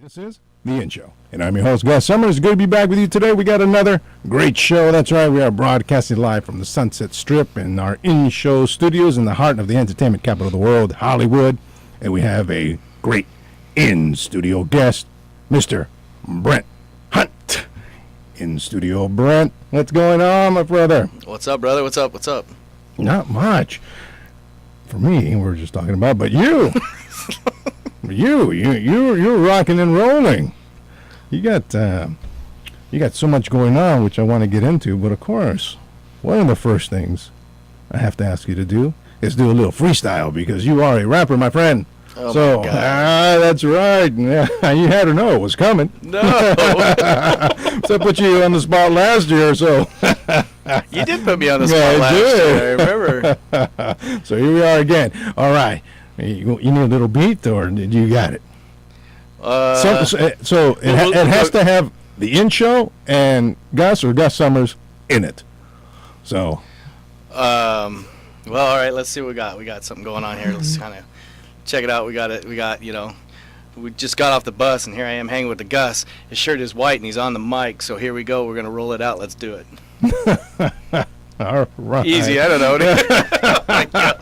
This is The In Show, and I'm your host, Gus Summers. Good to be back with you today. We got another great show. That's right, we are broadcasting live from the Sunset Strip in our In Show studios in the heart of the entertainment capital of the world, Hollywood. And we have a great in-studio guest, Mr. Brent Hunt. In-studio Brent, what's going on, my brother? What's up, brother? What's up? What's up? Not much. For me, we're just talking about, but you... You're rocking and rolling. You got so much going on, which I want to get into. But of course, one of the first things I have to ask you to do is do a little freestyle because you are a rapper, my friend. Oh so, my God. That's right. Yeah, you had to know it was coming. No. So I put you on the spot last year or so. You did put me on the spot last year, I remember. So here we are again. All right. You need a little beat, or did you got it? So it has to have the In Show and Gus or Gus Summers in it. So. Well, all right. Let's see what we got. We got something going on here. Let's kind of check it out. We got it. We got, we just got off the bus, and here I am hanging with the Gus. His shirt is white, and he's on the mic. So here we go. We're gonna roll it out. Let's do it. All right. Easy. I don't know. Oh my God.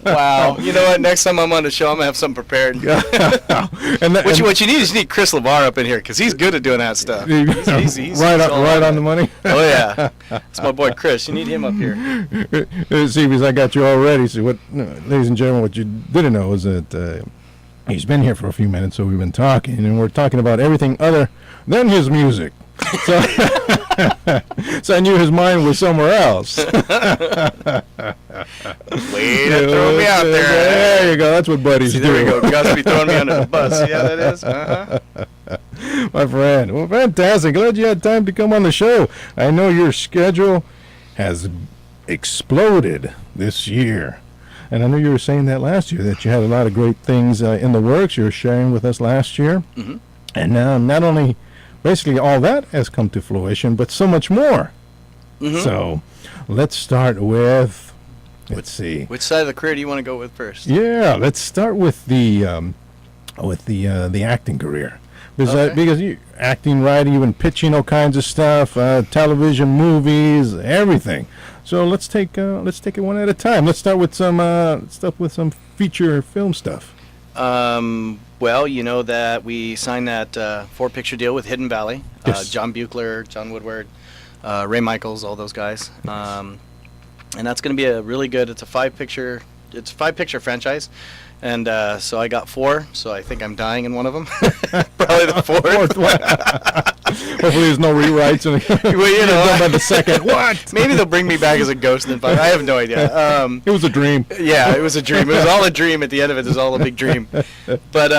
Wow. You know what? Next time I'm on the show, I'm going to have something prepared. What you need is Chris LeVar up in here because he's good at doing that stuff. He's right on the money. Oh, yeah. It's my boy Chris. You need him up here. See, because I got you already. See, ladies and gentlemen, what you didn't know is that he's been here for a few minutes, so we've been talking, and we're talking about everything other than his music. So, so I knew his mind was somewhere else. Way to throw me out there. There you go. That's what buddies do. There we go. Gus be throwing me under the bus. Yeah, that is. My friend. Well, fantastic. Glad you had time to come on the show. I know your schedule has exploded this year. And I know you were saying that last year, that you had a lot of great things in the works you were sharing with us last year. Mm-hmm. And now not only... basically, all that has come to fruition, but so much more. Mm-hmm. So, let's start with, let's see. Which side of the career do you want to go with first? Yeah, let's start with the acting career. Because you acting, writing, even pitching all kinds of stuff, television, movies, everything. So let's take it one at a time. Let's start with some feature film stuff. Well, you know that we signed that 4-picture deal with Hidden Valley. Yes. John Buechler, John Woodward, Ray Michaels, all those guys. And that's going to be a really good. It's a 5-picture franchise, and so I got 4. So I think I'm dying in one of them. Probably the 4th one. Hopefully, there's no rewrites. Well, by the second. What? Maybe they'll bring me back as a ghost in 5. I have no idea. It was a dream. Yeah, it was a dream. It was all a dream. At the end of it, it was all a big dream. But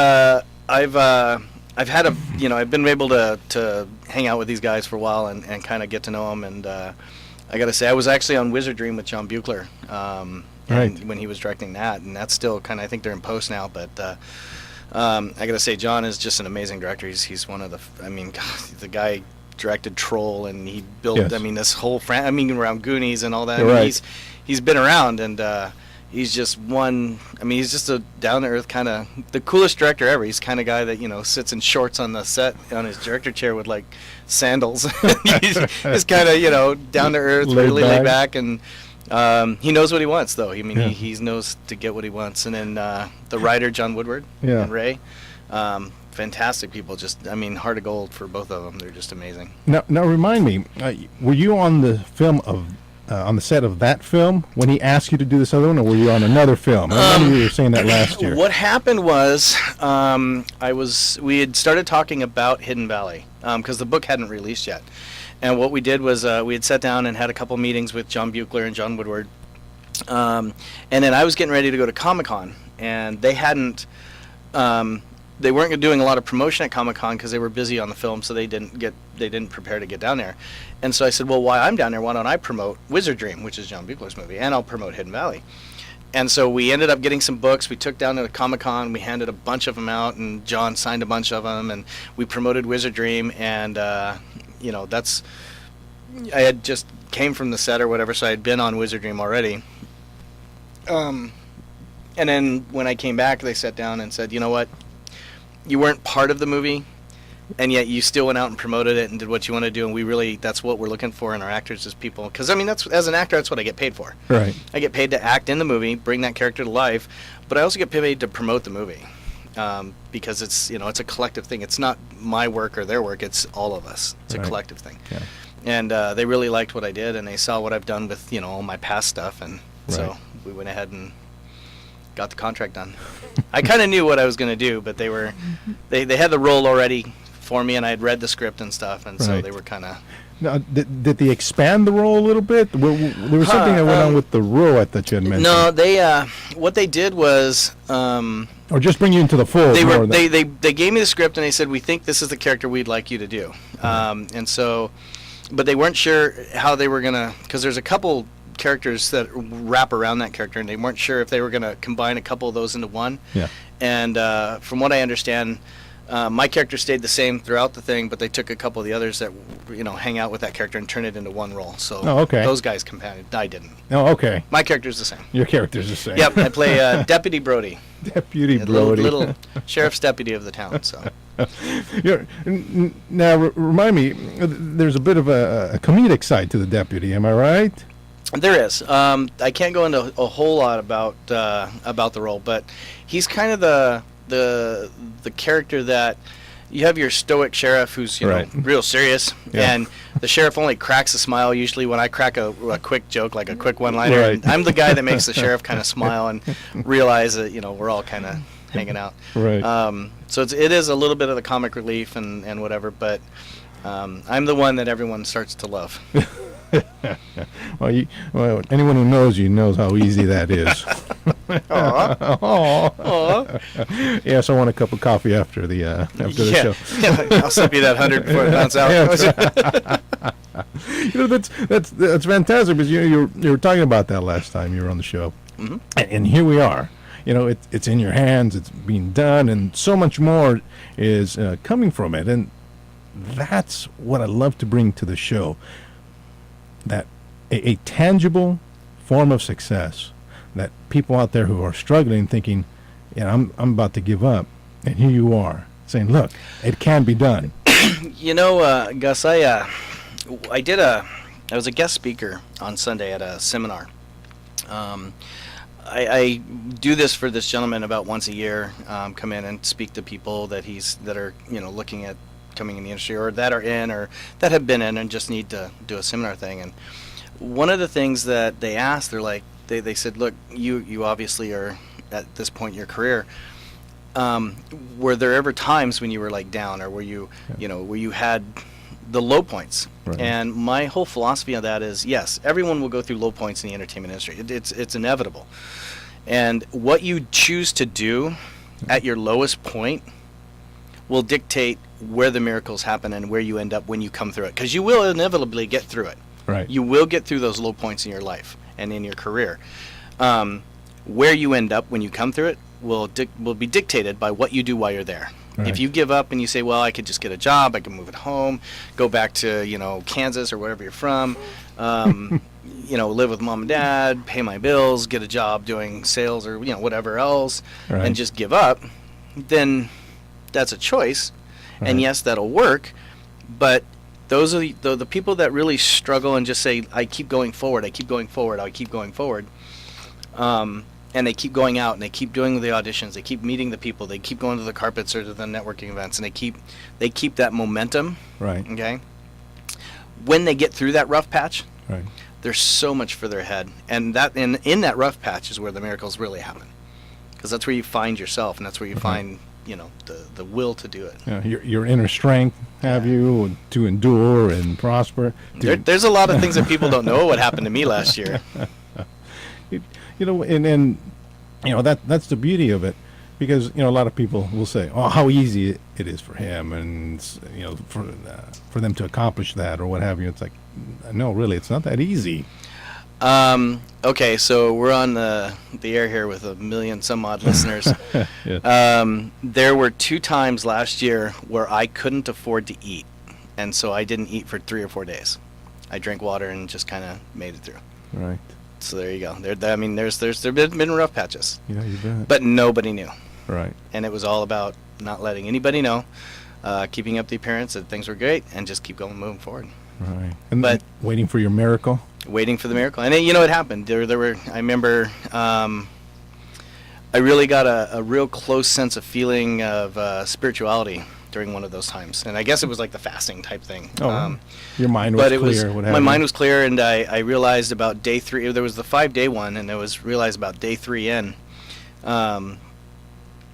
I've had I've been able to hang out with these guys for a while and kind of get to know them. And I got to say, I was actually on Wizard Dream with John Buechler right. when he was directing that, and that's still kind of, I think they're in post now, but. I gotta say, John is just an amazing director. He's one of the guy directed Troll, and he built. Yes. This whole around Goonies and all that. Right. He's been around, and he's just one. He's just a down to earth kind of the coolest director ever. He's the kind of guy that sits in shorts on the set on his director chair with like sandals. He's kind of down to earth, really laid back, and. He knows what he wants, though. He knows to get what he wants. And then the writer, John Woodward, and Ray, fantastic people. Just, heart of gold for both of them. They're just amazing. Now remind me, were you on the film on the set of that film when he asked you to do this other one, or were you on another film? I remember you were saying that last year. What happened was, we had started talking about Hidden Valley because the book hadn't released yet. And what we did was we had sat down and had a couple meetings with John Buechler and John Woodward. And then I was getting ready to go to Comic-Con, and they weren't doing a lot of promotion at Comic-Con because they were busy on the film, so they didn't prepare to get down there. And so I said, well, while I'm down there, why don't I promote Wizard Dream, which is John Buechler's movie, and I'll promote Hidden Valley. And so we ended up getting some books. We took down to Comic-Con. We handed a bunch of them out, and John signed a bunch of them, and we promoted Wizard Dream, and that's I had just came from the set or whatever, so I had been on Wizard Dream already. And then when I came back, they sat down and said, you know what? You weren't part of the movie, and yet you still went out and promoted it and did what you want to do. And we really, that's what we're looking for in our actors, is people. Because, I mean, that's, as an actor, that's what I get paid for. Right. I get paid to act in the movie, bring that character to life, but I also get paid to promote the movie. Because it's, you know, it's a collective thing. It's not my work or their work. It's all of us. It's a collective thing. Yeah. And they really liked what I did, and they saw what I've done with, you know, all my past stuff. And so we went ahead and got the contract done. I kind of knew what I was going to do, but they had the role already for me, and I had read the script and stuff, and so they were kind of... Now, did they expand the role a little bit? There was something that went on with the role that you had mentioned. No, they what they did was... or just bring you into the fold. They gave me the script, and they said, we think this is the character we'd like you to do. And so... But they weren't sure how they were going to... Because there's a couple characters that wrap around that character, and they weren't sure if they were going to combine a couple of those into one. Yeah. And from what I understand, my character stayed the same throughout the thing, but they took a couple of the others that, you know, hang out with that character and turn it into one role. So those guys compounded. I didn't. Oh, okay. My character's the same. Your character's the same. Yep, I play Deputy Brody. Deputy Brody. Little sheriff's deputy of the town, so... Now, remind me, there's a bit of a comedic side to the deputy, am I right? There is. I can't go into a whole lot about the role, but he's kind of the character that you have your stoic sheriff who's know real serious, and the sheriff only cracks a smile usually when I crack a quick joke, like a quick one-liner. Right. I'm the guy that makes the sheriff kind of smile and realize that we're all kind of hanging out. Right. So it is a little bit of the comic relief and whatever, but I'm the one that everyone starts to love. Well, anyone who knows you knows how easy that is. Aww. Yes, I want a cup of coffee after the show. Yeah, I'll slip you that 100 before it bounce out. That's fantastic, because you were talking about that last time you were on the show, and here we are. It's in your hands. It's being done, and so much more is coming from it, and that's what I love to bring to the show. That a tangible form of success, that people out there who are struggling, thinking, I'm about to give up, and here you are saying, look, it can be done. Gus, I was a guest speaker on Sunday at a seminar. I do this for this gentleman about once a year. Come in and speak to people that are looking at coming in the industry, or that are in, or that have been in and just need to do a seminar thing. And one of the things that they asked, they're like, they said, look, you obviously are at this point in your career. Were there ever times when you were like down, or where you had the low points? Right. And my whole philosophy on that is, yes, everyone will go through low points in the entertainment industry. It's inevitable. And what you choose to do at your lowest point will dictate where the miracles happen and where you end up when you come through it. Because you will inevitably get through it. Right. You will get through those low points in your life and in your career. Where you end up when you come through it will be dictated by what you do while you're there. Right. If you give up and you say, well, I could just get a job, I can move at home, go back to Kansas or wherever you're from, live with mom and dad, pay my bills, get a job doing sales or whatever else, right, and just give up, then that's a choice. Right. And yes, that'll work, but those are the people that really struggle and just say, I keep going forward, I keep going forward, I keep going forward. And they keep going out and they keep doing the auditions, they keep meeting the people, they keep going to the carpets or to the networking events, and they keep that momentum. Right. Okay. When they get through that rough patch, right, they're so much further ahead, and that in that rough patch is where the miracles really happen, because that's where you find yourself, and that's where you find the will to do it. Yeah, your inner strength, you to endure and prosper. There's a lot of things that people don't know what happened to me last year. And that's the beauty of it, because a lot of people will say, oh, how easy it is for him, and for them to accomplish that or what have you. It's like, no, really, it's not that easy. Okay, so we're on the air here with 1 million some odd listeners. Yes. There were 2 times last year where I couldn't afford to eat, and so I didn't eat for 3 or 4 days. I drank water and just kind of made it through. Right. So there you go. I mean, there's been rough patches, Yeah, you bet. but nobody knew, Right. and it was all about not letting anybody know, keeping up the appearance that things were great, and just keep going, moving forward, Right. And But- waiting for your miracle. waiting for the miracle. And it happened. There were. I remember. I really got a real close sense of feeling of spirituality during one of those times, and I guess it was like the fasting type thing. Oh, your mind was but it clear. was what my have mind you. was clear, and I realized about day 3. There was the 5-day one, and I realized about day 3 in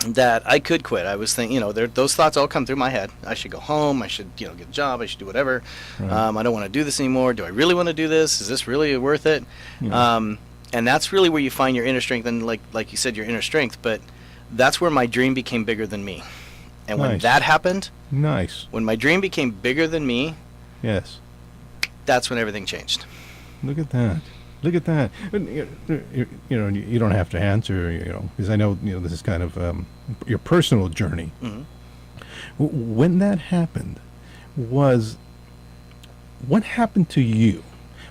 that I could quit. I was thinking, those thoughts all come through my head. I should go home. I should, get a job. I should do whatever. Right. I don't want to do this anymore. Do I really want to do this? Is this really worth it? Yeah. And that's really where you find your inner strength, and like you said, your inner strength. But that's where my dream became bigger than me. And when Nice. that happened, Nice. when my dream became bigger than me, Yes. that's when everything changed. Look at that. Look at that. But, you don't have to answer, because I know, this is kind of your personal journey. Mhm. When that happened, what happened to you?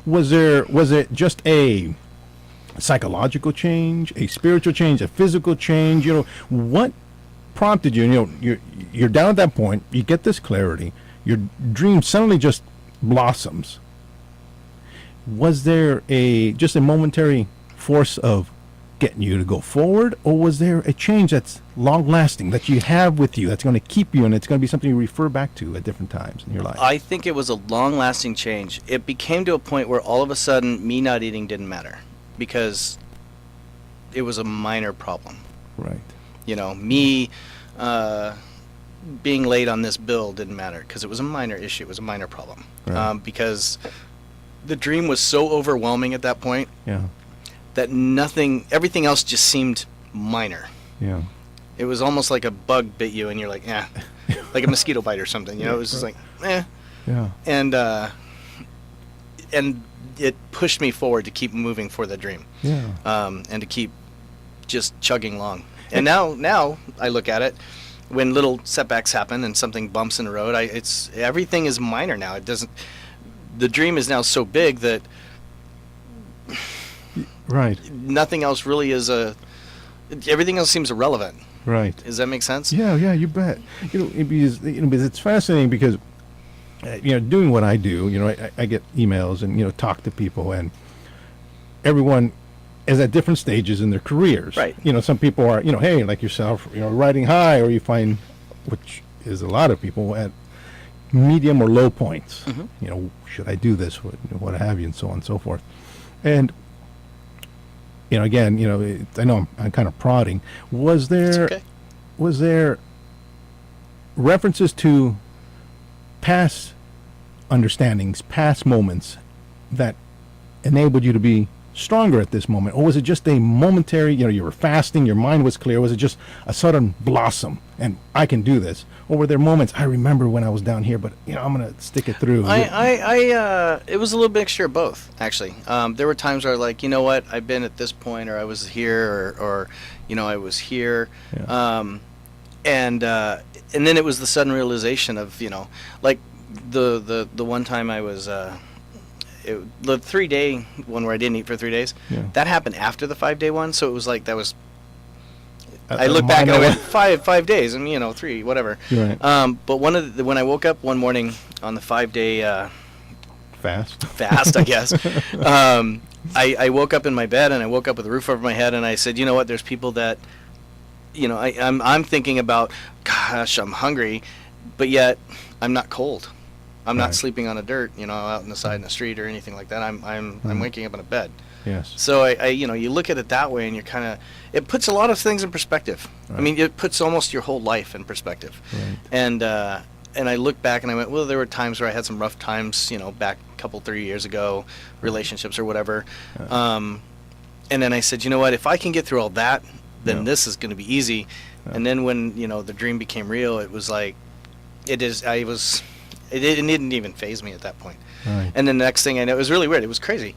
Was it just a psychological change, a spiritual change, a physical change? What prompted you? You're down at that point. You get this clarity. Your dream suddenly just blossoms. Was there just a momentary force of getting you to go forward, or was there a change that's long lasting that you have with you that's going to keep you, and it's going to be something you refer back to at different times in your life? I think it was a long-lasting change. It became to a point where all of a sudden me not eating didn't matter because it was a minor problem. Right. Me being late on this bill didn't matter because it was a minor issue. It was a minor problem. Right. Because the dream was so overwhelming at that point Yeah. that everything else just seemed minor. Yeah. It was almost like a bug bit you and you're like, like a mosquito bite or something. It was just like, Yeah. And it pushed me forward to keep moving for the dream, Yeah. and to keep just chugging along. And now I look at it, when little setbacks happen and something bumps in the road, everything is minor now. It doesn't. The dream is now so big that Right. nothing else really is everything else seems irrelevant. Right. Does that make sense? Yeah, you bet. Because it's fascinating because doing what I do, I get emails and talk to people, and everyone is at different stages in their careers. Right. Some people are, hey, like yourself, riding high, or you find, which is a lot of people, at medium or low points. Mm-hmm. Should I do this? What have you, and so on and so forth. And again, I know I'm kind of prodding. Was there It's okay. was there references to past understandings, past moments that enabled you to be stronger at this moment? Or was it just a momentary, you were fasting, your mind was clear? Was it just a sudden blossom and I can do this? Or were there moments, I remember when I was down here, but I'm going to stick it through? It was a little mixture of both, actually. There were times where, like, you know what, I've been at this point, or I was here, or I was here. Yeah. And then it was the sudden realization of, like the one time I was, the 3-day one where I didn't eat for 3 days, Yeah. that happened after the 5-day one, so it was like that was. A I look back and I minor went 5 days, and 3, whatever. Right. But when I woke up one morning on the 5-day Fast. fast, I guess, I woke up in my bed, and I woke up with a roof over my head, and I said, you know what? There's people that, I'm thinking about, gosh, I'm hungry, but yet I'm not cold. I'm Right. not sleeping on the dirt, out in the side in the street or anything like that. I'm waking up in a bed. Yes. So you look at it that way, and you're kind of, it puts a lot of things in perspective. I Right. mean, it puts almost your whole life in perspective. Right. And I look back and I went, well, there were times where I had some rough times, back a couple, 3 years ago, relationships or whatever. And then I said, you know what, if I can get through all that, then Yeah. this is going to be easy. Yeah. And then when, the dream became real, it was like, it didn't even faze me at that point. Right. And then the next thing I know, it was really weird. It was crazy.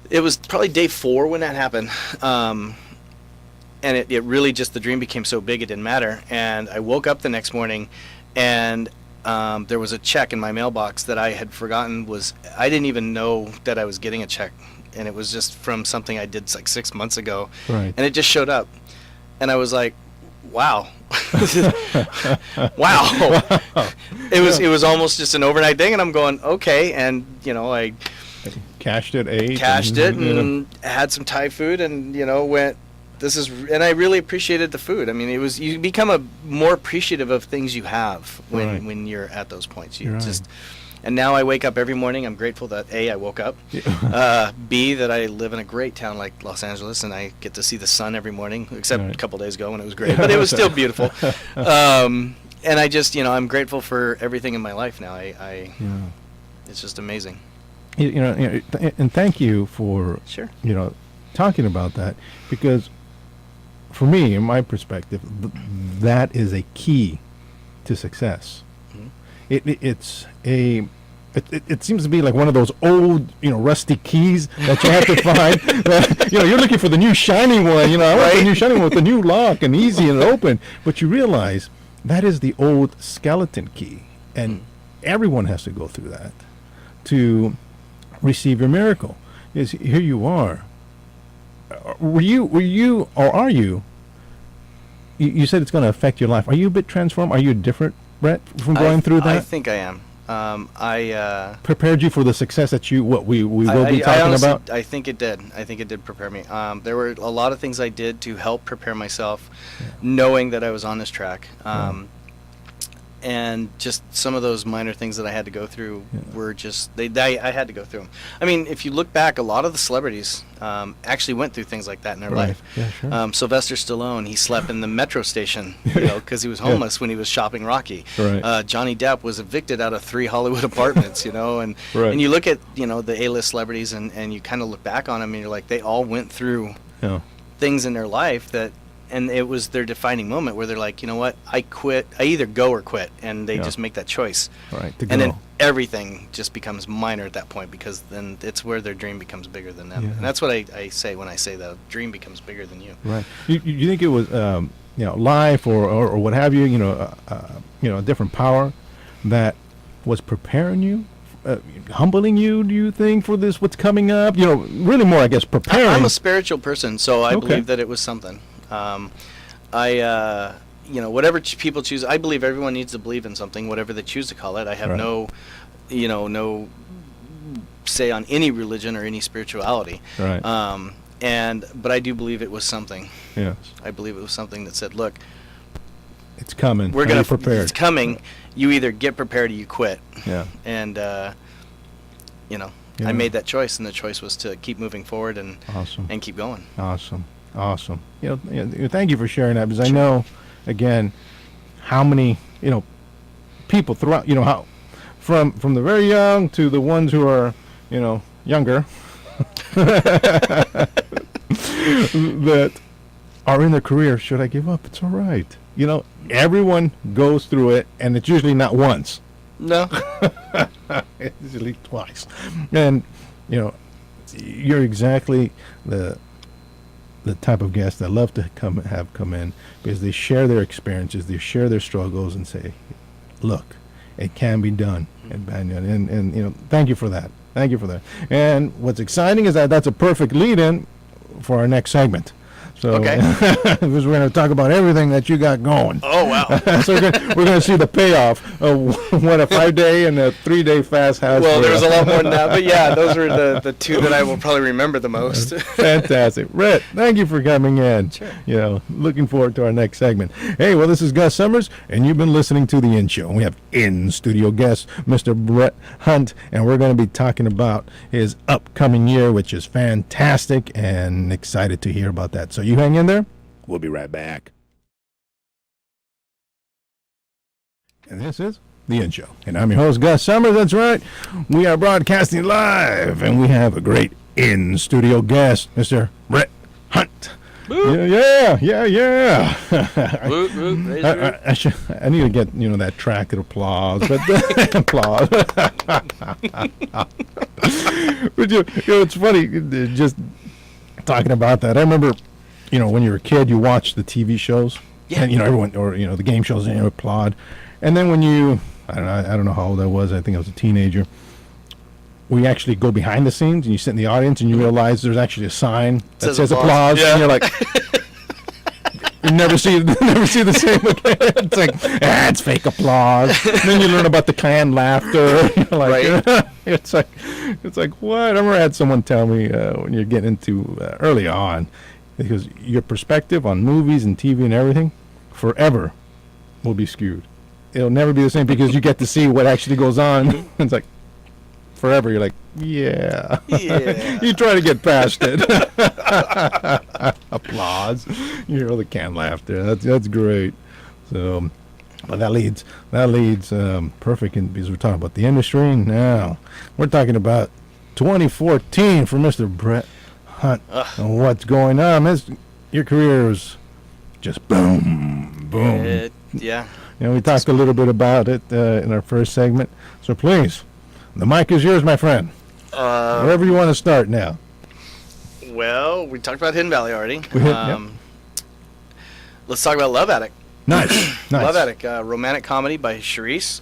It was probably day 4 when that happened. And it really just, the dream became so big it didn't matter. And I woke up the next morning, and there was a check in my mailbox that I had forgotten I didn't even know that I was getting a check. and it was just from something I did like 6 months ago, Right. and it just showed up, and I was like, wow. Wow. It was almost just an overnight thing, and I'm going, okay, and I Cashed it, ate. cashed it and had some Thai food, and went, and I really appreciated the food. I mean, you become more appreciative of things you have Right. when you're at those points. You You're right. just And now I wake up every morning. I'm grateful that A, I woke up. B, that I live in a great town like Los Angeles, and I get to see the sun every morning, except Right. a couple days ago when it was great, but it was still beautiful. And I just, I'm grateful for everything in my life now. Yeah. It's just amazing. And thank you for Sure. talking about that, because for me, in my perspective, that is a key to success. Mhm. It seems to be like one of those old, rusty keys that you have to find. You're looking for the new shiny one. I want the Right. new shiny one with the new lock and easy and open. But you realize that is the old skeleton key, and everyone has to go through that to receive your miracle. Is here you are. Were you, or are you? You said it's going to affect your life. Are you a bit transformed? Are you different, Brett, from going through that? I think I am. Prepared you for the success that we will be talking honestly, about? I think it did. I think it did prepare me. There were a lot of things I did to help prepare myself, knowing that I was on this track. And just some of those minor things that I had to go through were just I had to go through them. I mean, if you look back, a lot of the celebrities actually went through things like that in their life. Yeah, sure. Sylvester Stallone, he slept in the metro station, because he was homeless when he was shopping Rocky. Right. Johnny Depp was evicted out of 3 Hollywood apartments, and Right. and you look at the A-list celebrities and you kind of look back on them and you're like, they all went through Yeah. things in their life and it was their defining moment where they're like, you know what, I quit. I either go or quit, and they Yeah. just make that choice. Right. To And go. then everything just becomes minor at that point, because then it's where their dream becomes bigger than them. Yeah. And that's what I say when I say the dream becomes bigger than you. Right. You think it was life or what have you? A different power that was preparing you, humbling you. Do you think for this? What's coming up? Really more, I guess, preparing. I'm a spiritual person, so I Okay. believe that it was something. Whatever people choose, I believe everyone needs to believe in something, whatever they choose to call it. I have Right. no say on any religion or any spirituality. Right. But I do believe it was something. Yes. I believe it was something that said, look, It's coming. we're Are going you to, prepared. it's coming. You either get prepared or you quit. Yeah. And, Yeah. I made that choice, and the choice was to keep moving forward and Awesome. keep going. Awesome. Thank you for sharing that, because I know, again, how many people throughout how from the very young to the ones who are younger that are in their career. Should I give up? It's all right. Everyone goes through it, and it's usually not once. No. It's usually twice. And you're exactly the type of guest I love to come in, because they share their experiences, they share their struggles, and say, look, it can be done. And thank you for that. Thank you for that. And what's exciting is that that's a perfect lead-in for our next segment. So, Okay. because we're going to talk about everything that you got going. Oh, wow. So we're going to see the payoff of what a 5-day and a 3-day fast has. Well, for there was us. a lot more than that, but yeah, those were the two that I will probably remember the most. Fantastic. Rhett, thank you for coming in. Sure. Looking forward to our next segment. Hey, well, this is Gus Summers, and you've been listening to The In Show. We have in-studio guest, Mr. Brett Hunt, and we're going to be talking about his upcoming year, which is fantastic, and excited to hear about that. So you hang in there. We'll be right back. And this is The In Show. And I'm your host, Gus Summers. That's right. We are broadcasting live, and we have a great in-studio guest, Mr. Brett Hunt. Boop. Yeah. Root, raise root. I need to get that track of applause, but applause. But it's funny just talking about that. I remember, when you were a kid, you watched the TV shows, Yeah. and everyone, or the game shows, and you applaud. And then when I don't know how old I was. I think I was a teenager. we actually go behind the scenes and you sit in the audience and you realize there's actually a sign that says applause, Yeah. and you're like, you never see the same again. It's like, it's fake applause. Then you learn about the canned laughter. You're like, Right. it's like what? I remember I had someone tell me when you're getting into early on, because your perspective on movies and TV and everything forever will be skewed. It'll never be the same because you get to see what actually goes on. It's like forever. You're like, yeah. Yeah. You try to get past it. Applause. You hear all the canned laughter. That's great. So, but that leads perfect because we're talking about the industry now. We're talking about 2014 for Mr. Brett Hunt. And what's going on? Your career is just boom, boom. Yeah. You know, we talked a little bit about it in our first segment. So please, the mic is yours, my friend. Wherever you want to start now. Well, we talked about Hidden Valley already. Yep. Let's talk about Love Addict. Nice. Love Addict, romantic comedy by Charisse.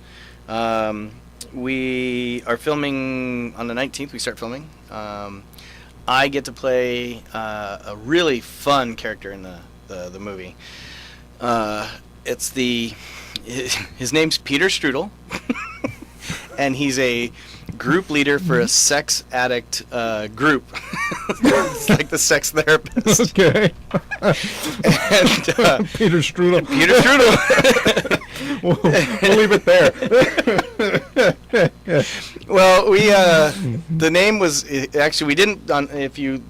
We are filming on the 19th. We start filming. I get to play a really fun character in the movie. His name's Peter Strudel, and he's a group leader for a sex addict group. It's like the sex therapist. Okay. And, Peter Strudel. Peter Strudel. We'll leave it there. Well, the name was actually we didn't. If you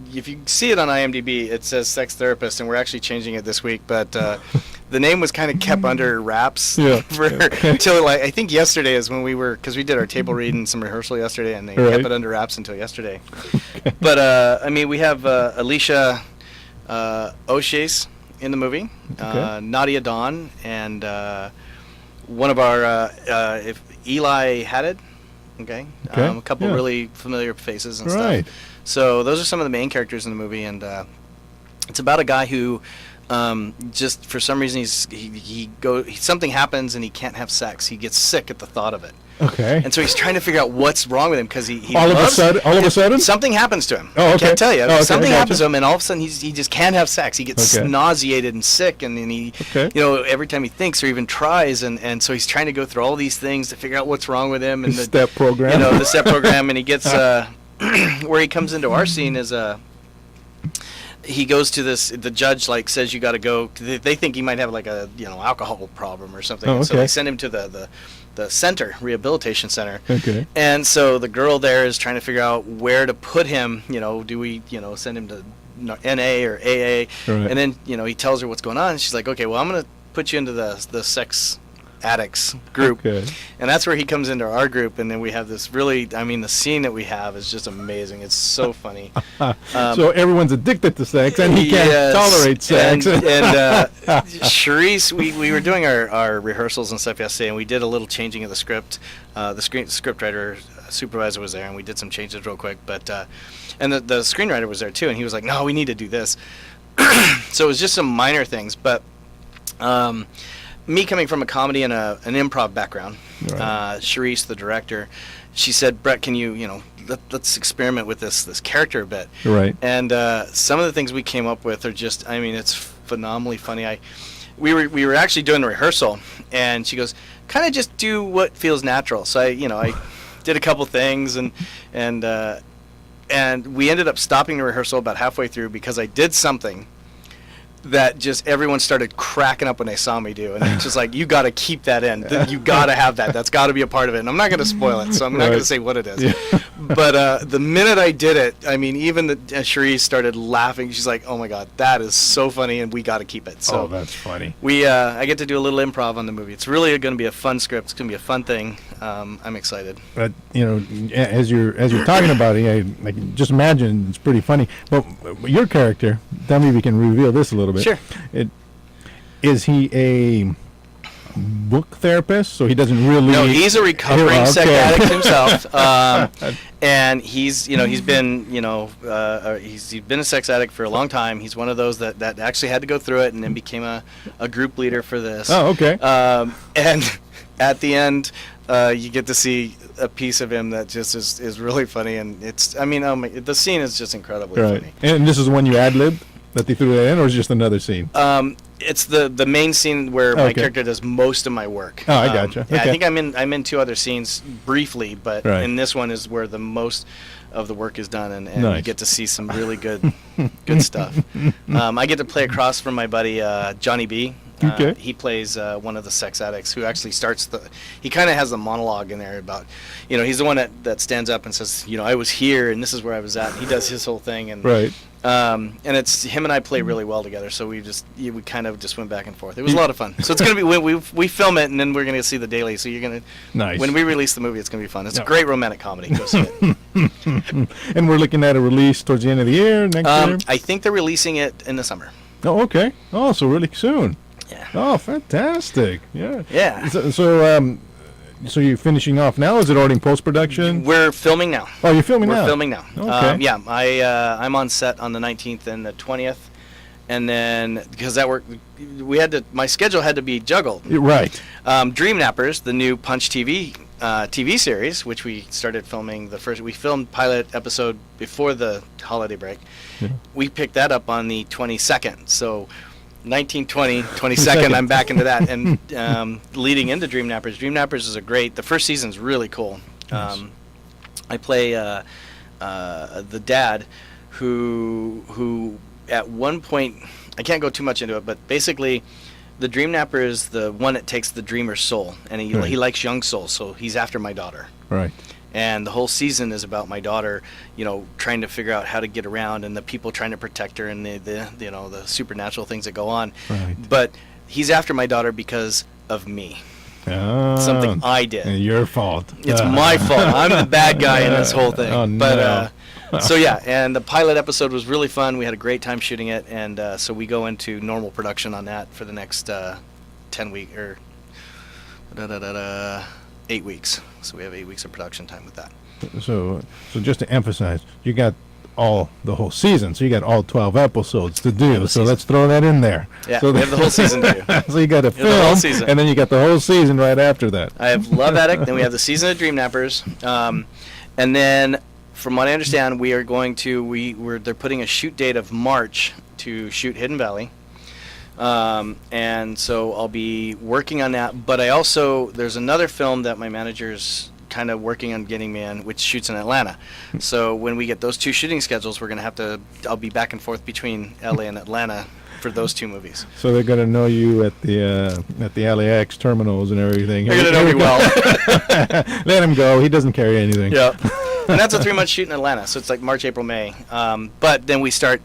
see it on IMDb, it says sex therapist, and we're actually changing it this week. But the name was kind of kept under wraps until like I think yesterday is when because we did our table read and some rehearsal yesterday, and they kept it under wraps until yesterday. But I mean, we have Alicia O'Shays in the movie, Nadia Dawn, and one of our Eli Haddad. A couple really familiar faces and stuff. So those are some of the main characters in the movie, and it's about a guy who just for some reason something happens and he can't have sex. He gets sick at the thought of it. Okay. And so he's trying to figure out what's wrong with him because he all of a sudden something happens to him. Oh, okay. I can't tell you. Oh, okay, Something gotcha. happens to him, and all of a sudden he just can't have sex. He gets nauseated and sick, and then he, every time he thinks or even tries, and so he's trying to go through all these things to figure out what's wrong with him. And the step program. The step program, and he gets where he comes into our scene is he goes to the judge says you got to go. They think he might have like a alcohol problem or something. And so they send him to the center, rehabilitation center. Okay. And so the girl there is trying to figure out where to put him. Do we send him to NA or AA? Right. And then he tells her what's going on. And she's like, okay, well I'm gonna put you into the sex addicts group. Okay. And that's where he comes into our group, and then we have this the scene that we have is just amazing. It's so funny. So everyone's addicted to sex, and he can't tolerate sex. And Charisse, we were doing our rehearsals and stuff yesterday, and we did a little changing of the script. The scriptwriter supervisor was there, and we did some changes real quick. But and the screenwriter was there too, and he was like, "No, we need to do this." So it was just some minor things, but. Me coming from a comedy and an improv background, Charisse, the director, she said, "Brett, can you, let's experiment with this character a bit." Right. And some of the things we came up with are just, it's phenomenally funny. We were actually doing the rehearsal, and she goes, "Kind of just do what feels natural." So I did a couple things, and we ended up stopping the rehearsal about halfway through because I did something that just everyone started cracking up when they saw me do, and it's just like, you got to keep that in. You got to have that. That's got to be a part of it. And I'm not going to spoil it, so I'm not going to say what it is. Yeah. But the minute I did it, even Charisse started laughing. She's like, "Oh my God, that is so funny, and we got to keep it." So that's funny. I get to do a little improv on the movie. It's really going to be a fun script. It's going to be a fun thing. I'm excited. But as you're talking about it, I can just imagine it's pretty funny. But your character, tell me if you can reveal this a little bit. Sure. Is he a book therapist? So he doesn't really. No, he's a recovering sex addict himself, and he's been he's been a sex addict for a long time. He's one of those that actually had to go through it and then became a group leader for this. Oh, okay. And at the end, you get to see a piece of him that just is really funny, and it's, I mean, the scene is just incredibly Right. funny. And this is one you ad-libbed that they threw that in, or is it just another scene? It's the main scene where my Okay. character does most of my work. Oh, I gotcha. Yeah, I Okay. think I'm in 2 other scenes briefly, but Right. in this one is where the most of the work is done, and you Nice. get to see some really good stuff. I get to play across from my buddy Johnny B. Okay. He plays one of the sex addicts who actually starts he kind of has a monologue in there about, he's the one that stands up and says, I was here and this is where I was at. And he does his whole thing, and Right. and it's him and I play really well together, so we kind of just went back and forth. It was a lot of fun. So it's gonna be we film it, and then we're gonna see the daily. So you're gonna Nice. when we release the movie, it's gonna be fun. It's Yeah. a great romantic comedy. Go see it. And we're looking at a release towards the end of the year, next year? I think they're releasing it in the summer. Oh, okay. Oh, so really soon. Yeah. Oh, fantastic. Yeah. Yeah. So you're finishing off now? Is it already in post-production? We're filming now. Oh, you're filming We're now? filming now. Okay. Yeah, I'm on set on the 19th and the 20th, and then because my schedule had to be juggled. Right. Dream Nappers, the new Punch TV TV series, which we started filming we filmed pilot episode before the holiday break. Yeah. We picked that up on the 22nd. So 19, 20, 22nd, I'm back into that. And leading into Dream Nappers. Dream Nappers is the first season's really cool. Nice. I play the dad who at one point, I can't go too much into it, but basically the Dream Napper is the one that takes the dreamer's soul, and he Right. likes young souls, so he's after my daughter. Right. And the whole season is about my daughter, trying to figure out how to get around, and the people trying to protect her, and the supernatural things that go on. Right. But he's after my daughter because of me, Ah, something I did. Your fault. It's my fault. I'm the bad guy in this whole thing. Oh, but no. so yeah, and the pilot episode was really fun. We had a great time shooting it, and so we go into normal production on that for the next 8 weeks. So we have 8 weeks of production time with that. So just to emphasize, you got the whole season, so you got all 12 episodes to do. So season. let's throw that in there. Yeah, so we have the whole season to do. So you got a have the whole film, season. and then you got the whole season right after that. I have Love Addict, then we have the season of Dream Nappers, and then from what I understand, we are going to they're putting a shoot date of March to shoot Hidden Valley. And so I'll be working on that, but there's another film that my manager's kind of working on getting me in, which shoots in Atlanta. So when we get those 2 shooting schedules, I'll be back and forth between LA and Atlanta for those 2 movies. So they're gonna know you at the LAX terminals and everything. They're gonna know me well. Let him go. He doesn't carry anything. Yeah. And that's a 3-month shoot in Atlanta, so it's like March, April, May. But then we start.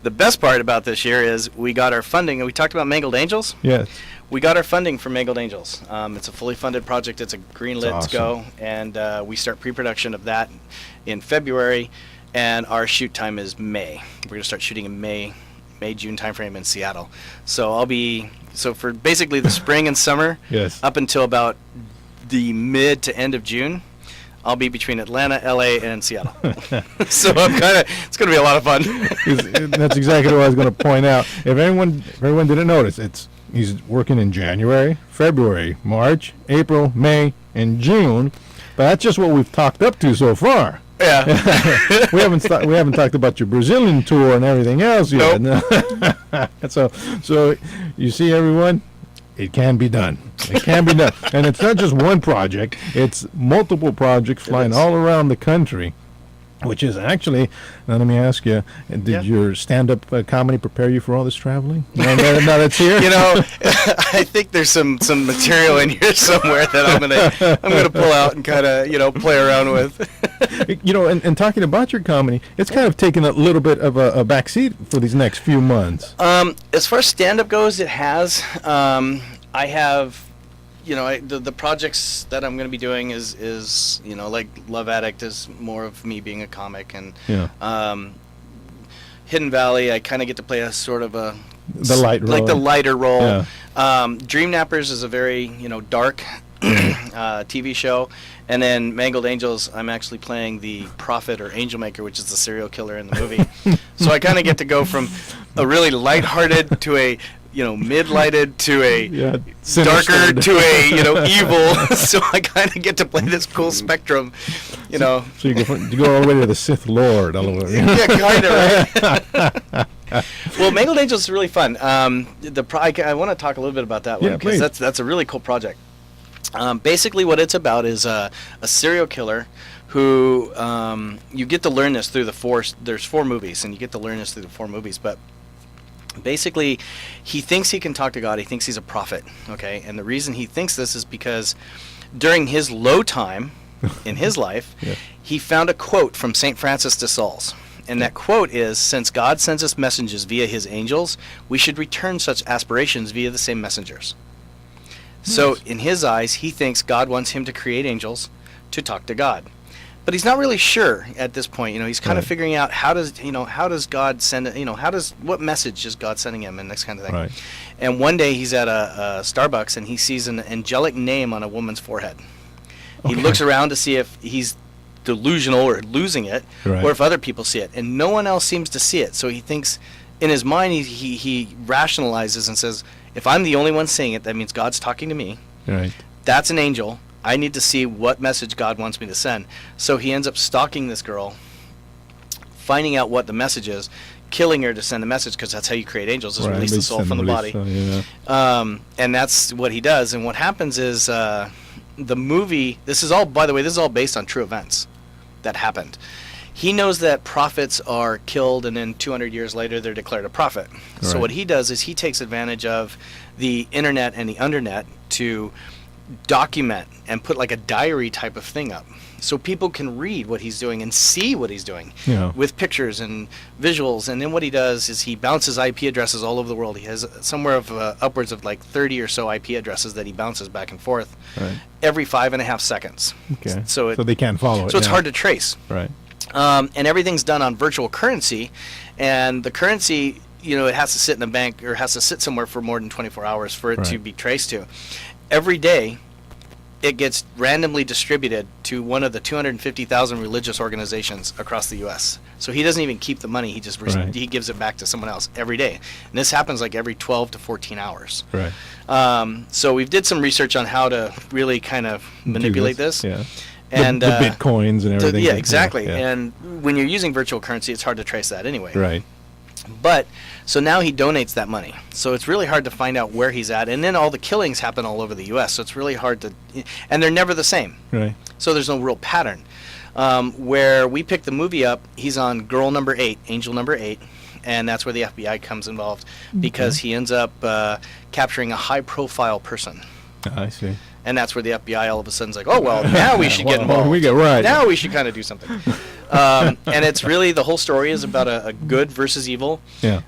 The best part about this year is we got our funding, and we talked about Mangled Angels. Yes. We got our funding for Mangled Angels. It's a fully funded project. It's a green lit to go, and we start pre-production of that in February, and our shoot time is May. We're going to start shooting in May, June timeframe in Seattle. So for basically the spring and summer, Yes. up until about the mid to end of June, I'll be between Atlanta, LA, and Seattle. So it's going to be a lot of fun. That's exactly what I was going to point out. If everyone didn't notice, he's working in January, February, March, April, May, and June. But that's just what we've talked up to so far. Yeah. we haven't talked about your Brazilian tour and everything else yet. Nope. So you see, everyone, it can be done. It can be done, and it's not just one project; it's multiple projects flying all around the country. Which is actually, now let me ask you, did your stand-up comedy prepare you for all this traveling? Now that's here? I think there's some material in here somewhere that I'm gonna pull out and kind of play around with. And talking about your comedy, it's kind of taken a little bit of a backseat for these next few months. As far as stand-up goes, it has. I have. The projects that I'm going to be doing is like Love Addict is more of me being a comic, and Hidden Valley, I kind of get to play a sort of the lighter role. Yeah. Dream Nappers is a very dark TV show, and then Mangled Angels, I'm actually playing the prophet or angel maker, which is the serial killer in the movie. So I kind of get to go from a really lighthearted to a mid-lighted to a Yeah, darker sinister. to a evil. So I kind of get to play this cool spectrum, So you go all the way to the Sith Lord. All the way. Yeah, kind of, right? Well, Mangled Angels is really fun. I want to talk a little bit about that one Yeah, because please. that's a really cool project. Basically, what it's about is a serial killer who you get to learn this through there's 4 movies, and you get to learn this through the 4 movies. But basically, he thinks he can talk to God. He thinks he's a prophet. Okay, and the reason he thinks this is because during his low time in his life, Yeah. he found a quote from Saint Francis de Sales. And that quote is, "Since God sends us messages via his angels, we should return such aspirations via the same messengers." So in his eyes, he thinks God wants him to create angels to talk to God. But he's not really sure at this point. He's kind of Right. figuring out how does God send it, what message is God sending him, and this kind of thing. Right. And one day he's at a Starbucks and he sees an angelic name on a woman's forehead. He Okay. looks around to see if he's delusional or losing it, Right. or if other people see it, and no one else seems to see it. So he thinks, in his mind, he rationalizes and says, if I'm the only one seeing it, that means God's talking to me. Right. That's an angel. I need to see what message God wants me to send. So he ends up stalking this girl, finding out what the message is, killing her to send the message, because that's how you create angels, is Right, release the they soul send from the release, body. yeah. And that's what he does. And what happens is the movie, this is all based on true events that happened. He knows that prophets are killed, and then 200 years later they're declared a prophet. So Right. what he does is he takes advantage of the internet and the undernet to document and put like a diary type of thing up, so people can read what he's doing and see what he's doing Yeah. with pictures and visuals. And then what he does is he bounces IP addresses all over the world. He has somewhere of upwards of like 30 or so IP addresses that he bounces back and forth Right. every 5.5 seconds. Okay. So they can't follow it. So it's yeah. hard to trace. Right. And everything's done on virtual currency, and the currency, it has to sit in a bank or has to sit somewhere for more than 24 hours for it to Right. be traced to. Every day, it gets randomly distributed to one of the 250,000 religious organizations across the U.S. So he doesn't even keep the money; he just Right. he gives it back to someone else every day. And this happens like every 12 to 14 hours. Right. So we've did some research on how to really kind of manipulate this. Yeah. And the Bitcoins and everything. yeah, exactly. Yeah. And when you're using virtual currency, it's hard to trace that anyway. Right. But so now he donates that money. So it's really hard to find out where he's at. And then all the killings happen all over the U.S. So it's really hard to, and they're never the same. Right. So there's no real pattern. Where we picked the movie up, he's on girl number 8, angel number 8. And that's where the FBI comes involved, because he ends up capturing a high-profile person. I see. And that's where the FBI all of a sudden is like, oh, well, now we should get Well, involved. we get right. Now we should kind of do something. And it's really, the whole story is about a good versus evil. Yeah.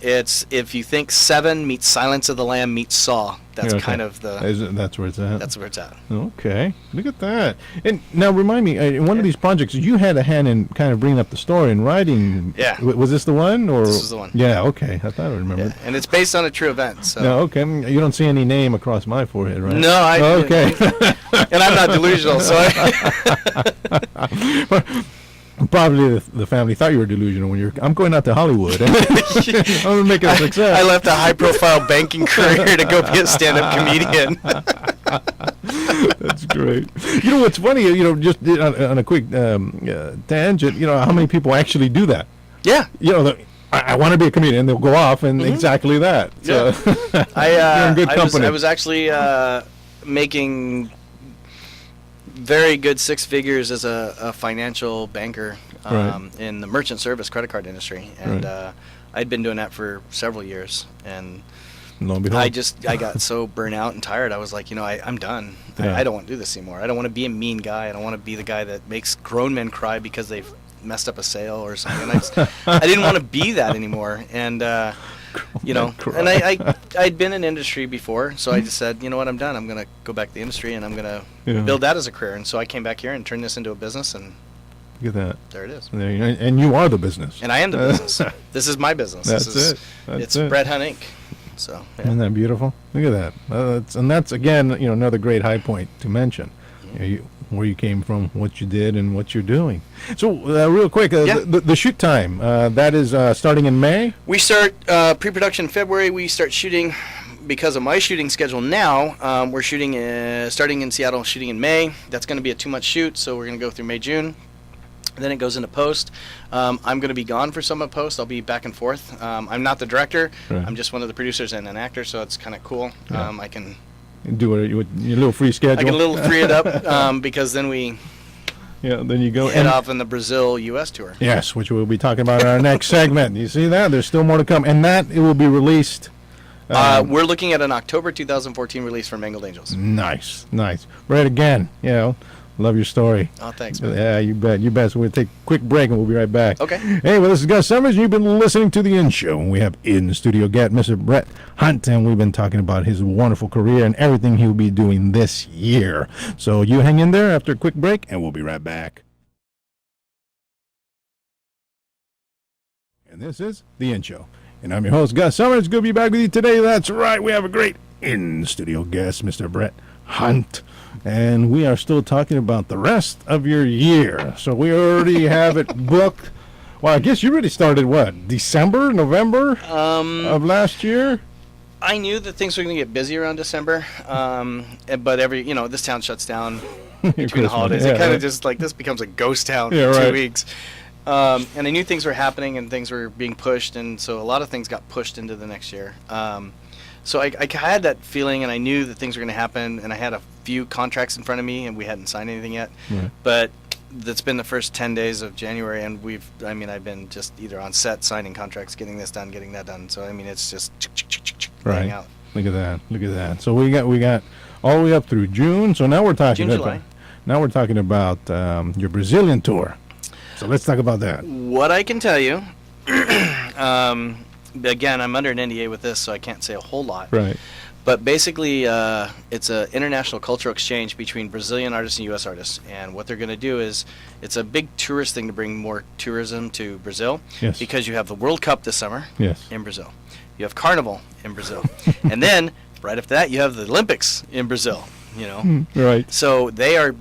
It's, if you think Seven meets Silence of the Lamb meets Saw, that's Okay. kind of the, That's where it's at. that's where it's at. Okay, look at that. And now remind me, in one of these projects, you had a hand in kind of bringing up the story and writing. Yeah. Was this the one? Or This was the one. Yeah. Okay. I thought I remembered. Yeah. And it's based on a true event. So. No. Okay. You don't see any name across my forehead, right? No, I Okay. and I'm not delusional, so I, Probably the family thought you were delusional when I'm going out to Hollywood. I'm gonna make it a success. I left a high-profile banking career to go be a stand-up comedian. That's great. You know what's funny? Just on a quick tangent. How many people actually do that? Yeah. I want to be a comedian. They'll go off and exactly that. So you're in good company. I was actually making very good 6 figures as a financial banker Right. in the merchant service credit card industry, and Right. I'd been doing that for several years, and Lo and behold. I got so burnt out and tired. I was like, I'm done. Yeah. I don't want to do this anymore. I don't want to be a mean guy. I don't want to be the guy that makes grown men cry because they've messed up a sale or something. And I didn't want to be that anymore. And and I'd been in industry before, so I just said, you know what, I'm done. I'm gonna go back to the industry, and I'm gonna Yeah. build that as a career. And so I came back here and turned this into a business, and Look at that. there it is. There you, and you are the business. And I am the business. This is my business. That's this is, it. That's it's it. Bread Hunt Inc. So yeah. Isn't that beautiful? Look at that. That's again, another great high point to mention. where you came from, what you did, and what you're doing. So, real quick, Yeah. the shoot time, that is starting in May? We start pre-production in February. We start shooting because of my shooting schedule now. We're shooting starting in Seattle, shooting in May. That's going to be a 2-month shoot, so we're going to go through May, June. Then it goes into post. I'm going to be gone for some of post. I'll be back and forth. I'm not the director. Right. I'm just one of the producers and an actor, so it's kind of cool. Yeah. I can Do it with your little free schedule. I can a little free it up because then we then you go head off on the Brazil-U.S. tour. Yes, which we'll be talking about in our next segment. You see that? There's still more to come, and that it will be released. We're looking at an October 2014 release for Mangled Angels. Nice. Brett, again, love your story. Oh, thanks, man. Yeah, you bet. So we'll take a quick break, and we'll be right back. Okay. Hey, well, this is Gus Summers, and you've been listening to The In Show. And we have in the studio got Mr. Brett Hunt, and we've been talking about his wonderful career and everything he'll be doing this year. So you hang in there after a quick break, and we'll be right back. And this is The In Show. And I'm your host, Gus Summers. Good to be back with you today. That's right. We have a great in-studio guest, Mr. Brett Hunt. And we are still talking about the rest of your year. So we already have it booked. Well, I guess you really started, what, December, November of last year? I knew that things were going to get busy around December, but this town shuts down between the holidays. It kind of just this becomes a ghost town for 2 weeks. And I knew things were happening and things were being pushed, and so a lot of things got pushed into the next year. So I had that feeling, and I knew that things were going to happen, and I had a few contracts in front of me, and we hadn't signed anything yet. Right. But that's been the first 10 days of January, and I've been just either on set signing contracts, getting this done, getting that done. So it's just laying out. Look at that. So we got all the way up through June. So now we're talking June, July. Now we're talking about your Brazilian tour. So let's talk about that. What I can tell you, again, I'm under an NDA with this, so I can't say a whole lot. Right. But basically, it's an international cultural exchange between Brazilian artists and U.S. artists. And what they're going to do is, it's a big tourist thing to bring more tourism to Brazil. Yes. Because you have the World Cup this summer Yes. in Brazil. You have Carnival in Brazil. And then, right after that, you have the Olympics in Brazil, Right. So they are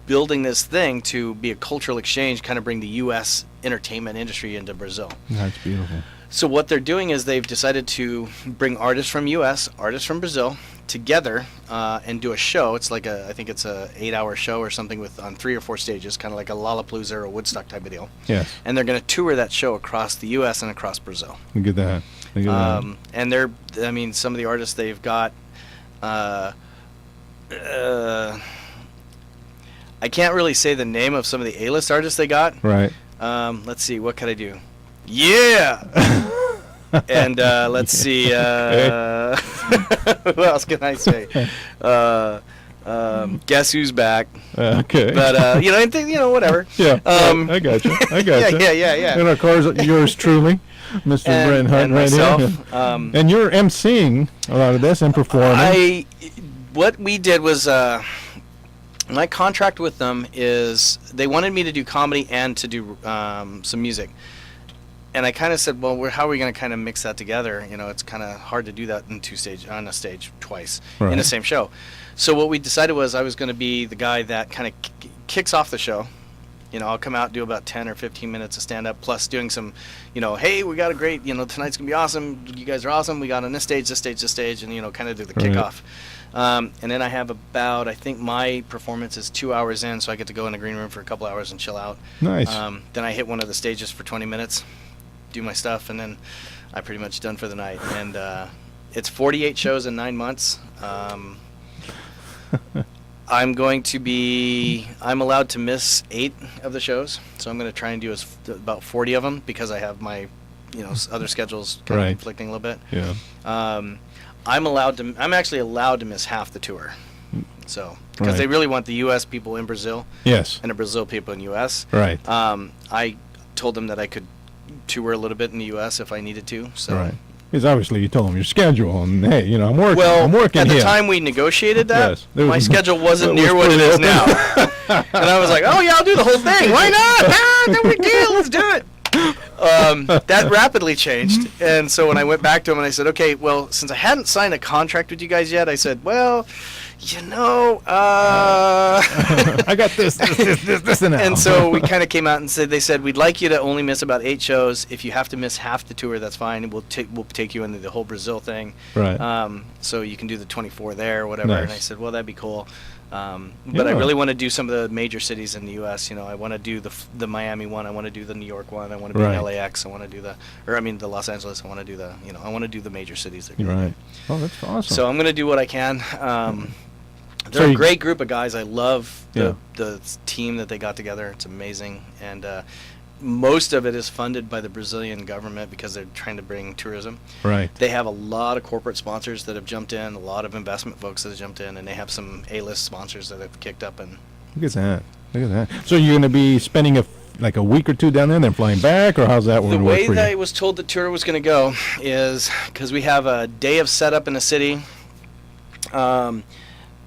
building this thing to be a cultural exchange, kind of bring the U.S. entertainment industry into Brazil. That's beautiful. So what they're doing is they've decided to bring artists from U.S., artists from Brazil together and do a show. It's like I think it's a 8-hour show or something on 3 or 4 stages, kind of like a Lollapalooza or a Woodstock type of deal. Yes. And they're going to tour that show across the U.S. and across Brazil. Look at that. And some of the artists they've got. I can't really say the name of some of the A-list artists they got. Right. Let's see, what could I do? Yeah! And let's see, who else can I say? Guess who's back? Okay. But, whatever. Yeah. I got you. Yeah. And of course, yours truly, Mr. Brett Hunt, and right myself, here. And you're emceeing a lot of this and performing. What we did was, my contract with them is they wanted me to do comedy and to do some music. And I kind of said, well, how are we going to kind of mix that together? It's kind of hard to do that on a stage twice in the same show. So what we decided was I was going to be the guy that kind of kicks off the show. I'll come out, do about 10 or 15 minutes of stand-up, plus doing some, hey, we got a great, tonight's going to be awesome. You guys are awesome. We got on this stage, and, kind of do the kickoff. And then I have I think my performance is 2 hours in, so I get to go in the green room for a couple hours and chill out. Nice. Then I hit one of the stages for 20 minutes, do my stuff, and then I'm pretty much done for the night. And it's 48 shows in 9 months. I'm allowed to miss 8 of the shows, so I'm going to try and do about 40 of them because I have my, other schedules kind of conflicting a little bit. Yeah. I'm actually allowed to miss half the tour. So, because they really want the U.S. people in Brazil. Yes. And the Brazil people in U.S. Right. I told them that I could tour a little bit in the U.S. if I needed to. So. Right. Because obviously you told them your schedule, and hey, I'm working. Well, I'm working at here. the time we negotiated that, Yes, my schedule wasn't near what it is now. And I was like, oh yeah, I'll do the whole thing. Why not? No big deal. Let's do it. That rapidly changed, and so when I went back to him and I said, okay, well, since I hadn't signed a contract with you guys yet, I said, well, I got this, and that. And so we kind of came out and they said, we'd like you to only miss about 8 shows. If you have to miss half the tour, that's fine. We'll take you into the whole Brazil thing. Right. So you can do the 24 there or whatever. Nice. And I said, well, that'd be cool. But Yeah. I really want to do some of the major cities in the U.S. I want to do the Miami one. I want to do the New York one. I want to be Right. in LAX. I want to do the Los Angeles. I want to do I want to do the major cities. Right. Oh, that's awesome. So I'm going to do what I can. So They're you- a great group of guys. I love Yeah. the team that they got together. It's amazing. And most of it is funded by the Brazilian government because they're trying to bring tourism. Right. They have a lot of corporate sponsors that have jumped in, a lot of investment folks that have jumped in, and they have some A-list sponsors that have kicked up. And Look at that. Look at that. So you're going to be spending like a week or two down there, and then flying back, or how's that the going to work way for that I you? was told the tour was going to go is because we have a day of setup in the city.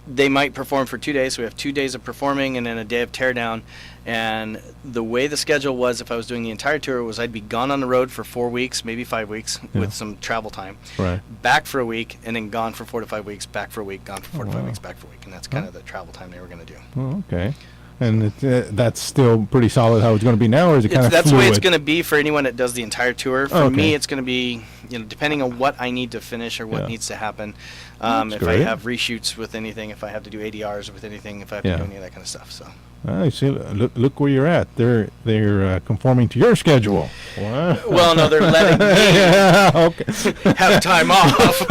They might perform for 2 days, so we have 2 days of performing and then a day of teardown. And the way the schedule was, if I was doing the entire tour, was I'd be gone on the road for 4 weeks, maybe 5 weeks, Yeah. with some travel time. Right. Back for a week, and then gone for 4 to 5 weeks, back for a week, gone for 4 to 5 wow. weeks, back for a week. And that's kind of the travel time they were going to do. Oh, okay. And that's still pretty solid how it's going to be now, or is it kind of That's fluid? the way it's going to be for anyone that does the entire tour. For Okay. me, it's going to be, depending on what I need to finish or what Yeah. needs to happen. That's If I great. have reshoots with anything, if I have to do ADRs with anything, if I have Yeah. to do any of that kind of stuff. So. I see. Look where you're at. They're conforming to your schedule. Wow. Well, no, they're letting me Yeah, okay. have time off.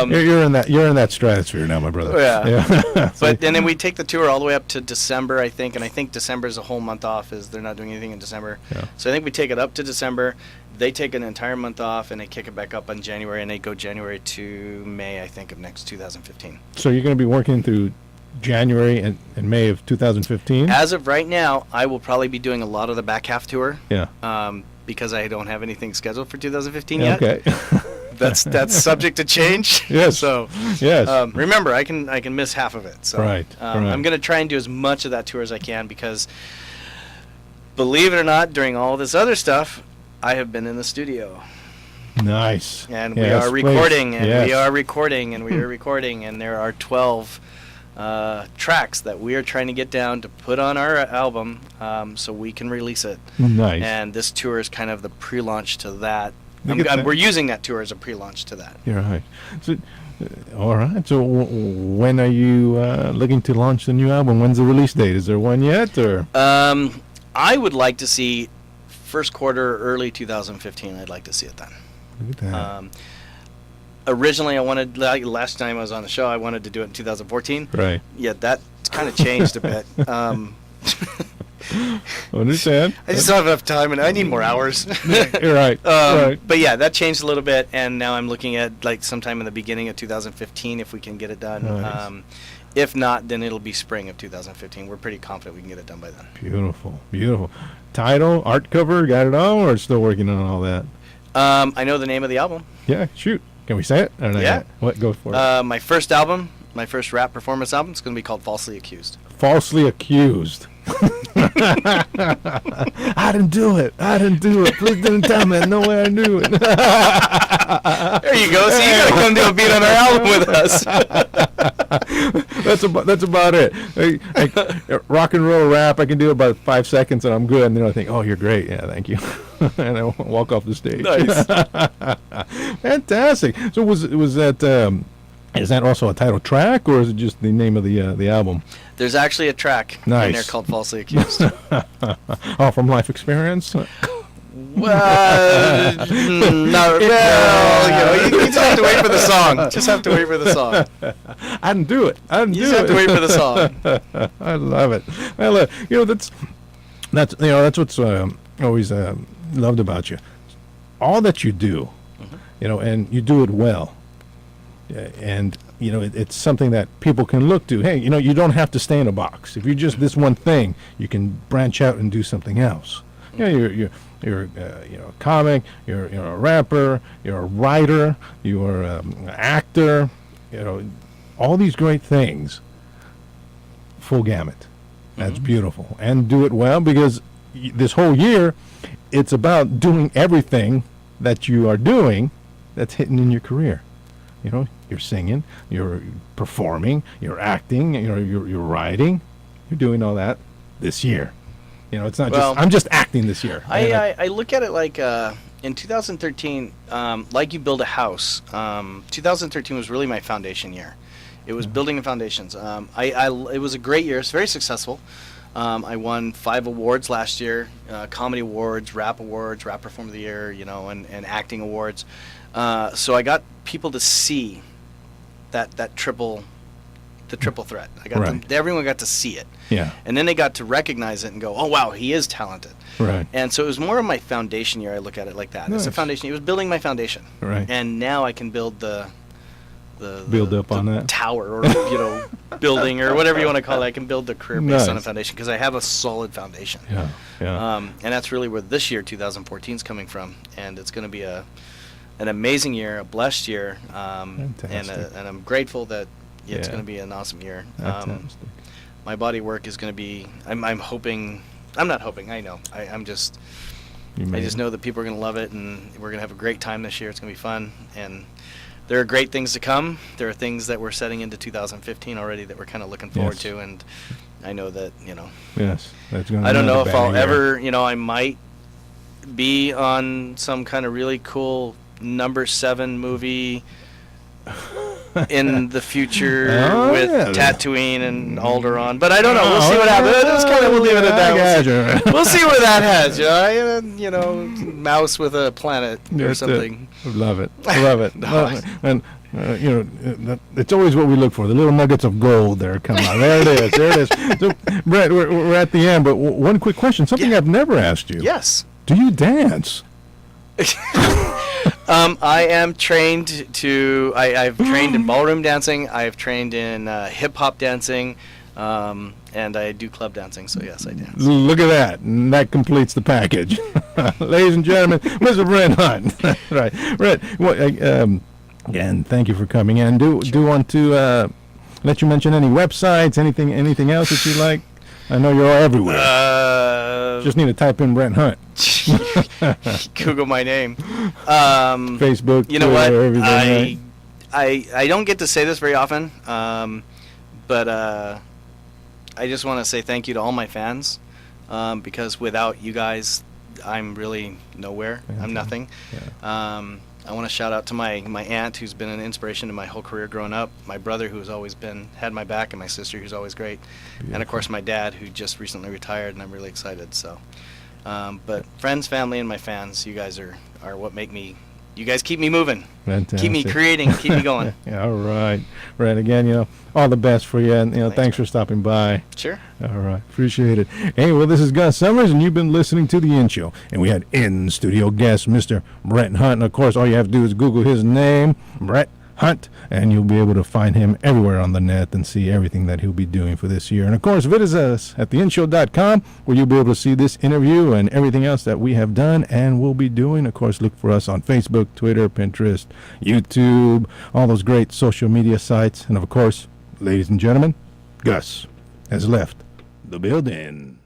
You're in that stratosphere now, my brother. Yeah. So- And then we take the tour all the way up to December, I think, and I think December is a whole month off, as they're not doing anything in December. Yeah. So I think we take it up to December. They take an entire month off, and they kick it back up in January, and they go January to May, I think, of next 2015. So you're going to be working through January and May of 2015. As of right now, I will probably be doing a lot of the back half tour Yeah. because I don't have anything scheduled for 2015 yet. Okay. That's subject to change. Yes. So Yes. remember, I can miss half of it. So Right, I'm right. going to try and do as much of that tour as I can because, believe it or not, during all this other stuff, I have been in the studio. Nice. And Yes, we are please. recording, and Yes. we are recording, and we are recording, and there are 12 tracks that we are trying to get down to put on our album so we can release it. Nice. And this tour is kind of the pre-launch to that. Look at that. We're using that tour as a pre-launch to that. You're right. So, all right. So when are you looking to launch the new album? When's the release date? Is there one yet, or? I would like to see first quarter, early 2015. I'd like to see it then. Look at that. Originally, I wanted, last time I was on the show, I wanted to do it in 2014. Right. Yeah, that kind of changed a bit. Understand? I just don't have enough time, and I need more hours. You're right. Right. But yeah, that changed a little bit, and now I'm looking at like sometime in the beginning of 2015 if we can get it done. Nice. If not, then it'll be spring of 2015. We're pretty confident we can get it done by then. Beautiful. Beautiful. Title, art cover, got it all, or still working on all that? I know the name of the album. Yeah. Shoot. Can we say it? Or not Yeah. yet? What? Go for it. My first album, my first rap performance album, it's going to be called Falsely Accused. Falsely accused. I didn't do it. I didn't do it. Please didn't tell me. No way I knew it. There you go. So you got to come do a beat on our album with us. That's about it. Rock and roll rap, I can do about 5 seconds and I'm good. And then I think, oh, you're great. Yeah, thank you. And I walk off the stage. Nice. Fantastic. So was that? Is that also a title track, or is it just the name of the album? There's actually a track in Nice. there called Falsely Accused. Oh, from life experience. Well, no, well, you just have to wait for the song. Just have to wait for the song. I didn't do it. I didn't You do just have it. to wait for the song. I love it. Well, that's what's always loved about you. All that you do, and you do it well. And it's something that people can look to. Hey, you don't have to stay in a box. If you're just this one thing, you can branch out and do something else. You're a comic. You're a rapper. You're a writer. You're an actor. All these great things. Full gamut. That's beautiful, and do it well, because this whole year, it's about doing everything that you are doing that's hitting in your career. You know, you're singing, you're performing, you're acting, you're writing, you're doing all that this year. You know, it's not Well, just I'm just acting this year. I look at it like in 2013, like you build a house. 2013 was really my foundation year. It was building the foundations. It was a great year. It's very successful. I won 5 awards last year: comedy awards, rap performer of the year, you know, and acting awards. So I got people to see that triple threat. I got Right. everyone got to see it. Yeah. And then they got to recognize it and go, oh, wow, he is talented. Right. And so it was more of my foundation year. I look at it like that. It's a Nice. foundation. It was building my foundation. Right. And now I can build Build up on that. tower or, building or whatever you want to call it. I can build the career based on a Nice. foundation because I have a solid foundation. Yeah. Yeah. And that's really where this year, 2014, is coming from. And it's going to be an amazing year, a blessed year. Fantastic. And I'm grateful that it's Yeah. going to be an awesome year. Fantastic. My body work is going to be. I'm hoping. I'm not hoping. I know. I just know that people are going to love it, and we're going to have a great time this year. It's going to be fun, and there are great things to come. There are things that we're setting into 2015 already that we're kind of looking forward Yes. to, and I know that Yes. That's going. I don't know if I'll ever. I might be on some kind of really cool number 7 movie in the future Oh, with yeah. Tatooine and Alderaan, but I don't know. We'll see what happens. Just kind of we'll leave it at that. We'll see where that has. Mouse with a planet or That's something. it. Love it. Love it. No, Love it. And it's always what we look for. The little nuggets of gold there come out. There it is. There it is. So, Brett, we're at the end, but one quick question. Something Yeah. I've never asked you. Yes. Do you dance? I am trained to. I've trained in ballroom dancing. I've trained in hip hop dancing, and I do club dancing. So yes, I dance. Look at that. And that completes the package. Ladies and gentlemen, Mr. Brett Hunt. Right. Brett, again, thank you for coming in. Do want to let you mention any websites, anything else that you like? I know you're all everywhere. Just need to type in Brett Hunt. Google my name. Facebook, You know Twitter, what? everything, right? I don't get to say this very often, but I just want to say thank you to all my fans, because without you guys, I'm really nowhere. I'm nothing. Yeah. I want to shout out to my aunt, who's been an inspiration to my whole career growing up, my brother, who's always had my back, and my sister, who's always great, and of course my dad, who just recently retired, and I'm really excited. So, but friends, family, and my fans, you guys are what make me. You guys keep me moving, Fantastic. keep me creating, keep me going. Yeah, all right. Brett, again, all the best for you, and thanks for stopping by. Sure. All right, appreciate it. Hey, well, this is Gus Summers, and you've been listening to The In Show. And we had in-studio guest, Mr. Brett Hunt. And, of course, all you have to do is Google his name, Brett Hunt, and you'll be able to find him everywhere on the net and see everything that he'll be doing for this year. And, of course, visit us at theinshow.com, where you'll be able to see this interview and everything else that we have done and will be doing. Of course, look for us on Facebook, Twitter, Pinterest, YouTube, all those great social media sites. And, of course, ladies and gentlemen, Gus has left the building.